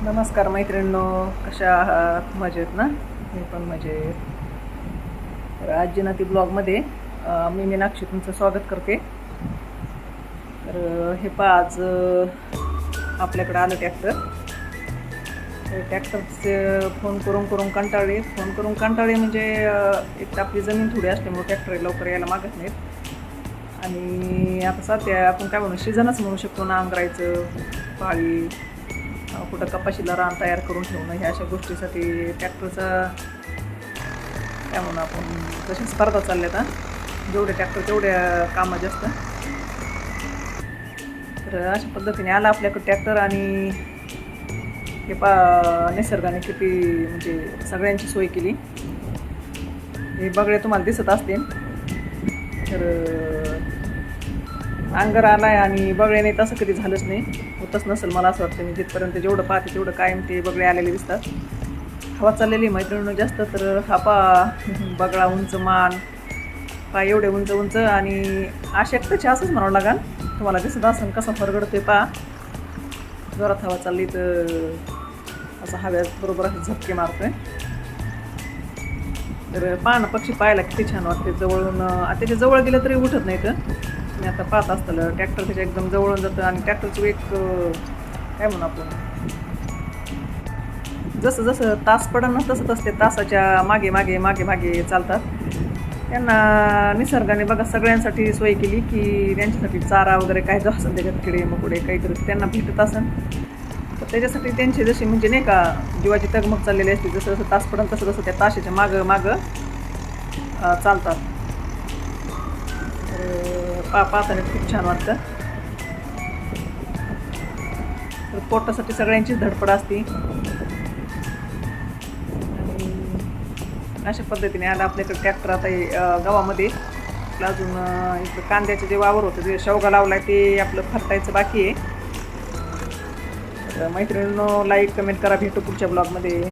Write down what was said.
नमस्कार मैत्रिणींनो, कशा आहात? मजेत ना? मी पण मजेत. तर आजी ती ब्लॉगमध्ये मी मीनाक्षी तुमचं स्वागत करते. तर हे पहा, आज आपल्याकडं आलं ट्रॅक्टर. तर ट्रॅक्टरचे फोन करून कंटाळले म्हणजे एक तर आपली जमीन थोडी असल्यामुळे ट्रॅक्टर लवकर यायला मागत नाहीत. आणि आता सध्या आपण काय म्हणू, सीझनच म्हणू शकतो ना, नांगरायचं, पाळी, कुठं कपाशीला रान तयार करून ठेवणं, ह्या अशा गोष्टीसाठी ट्रॅक्टरचा काय म्हणू आपण, जशी स्पर्धा चालल्या आता, जेवढे ट्रॅक्टर तेवढ्या कामं जास्त. तर अशा पद्धतीने आला आपल्याकडे ट्रॅक्टर. आणि हे निसर्गाने किती म्हणजे सगळ्यांची सोय केली. हे बगळे तुम्हाला दिसत असतील. तर अंगर आलाय आणि बगळ्याने तसं कधी झालंच नाही, होतच नसेल मला असं वाटतं. मी जिथपर्यंत जेवढं पाहते तेवढं कायम ते बगळे आलेले दिसतात. हवा चाललेली मैत्रिणीनं जास्त. तर हा बगळा उंच मान, एवढे उंच उंच आणि अशक्तचे असंच म्हणावं लागेल. तुम्हाला दिसत असेल कसं फरगडतोय जोरात हवा चालली तर असं हव्यात बरोबर असं झपके मारतोय. तर ना पक्षी पाहायला किती छान वाटते जवळून. त्याच्या जवळ गेलं तरी उठत नाही. तर मी आता पाहत असताना ट्रॅक्टर त्याच्या एकदम जवळून जातं. आणि ट्रॅक्टरचं एक काय म्हणू आपण, जसं जसं तास पडन ना तसं तसं ते तासाच्या मागे मागे मागे मागे चालतात. त्यांना निसर्गाने बघा सगळ्यांसाठी सोय केली की त्यांच्यासाठी चारा वगैरे काय जो असेल त्याच्यात, किडे मकोडे काहीतरी त्यांना भेटत असेल. तर त्याच्यासाठी त्यांची जशी म्हणजे नाही का जीवाची तगमग चाललेली असते, जसं जसं तास पडन तसं तसं त्या ताशाच्या मागं मागं चालतात. तर पाहताना खूप छान वाटतं. तर पोटासाठी सगळ्यांचीच धडपड असते. अशा पद्धतीने आला आपल्याकडे ट्रॅक्टर. आता गावामध्ये अजून इथं कांद्याचे जे वावर होतं, जे शेवगा लावला ते आपलं फरटायचं बाकी आहे. तर मैत्रिणींनो, लाईक कमेंट करा. भेटू पुढच्या ब्लॉगमध्ये.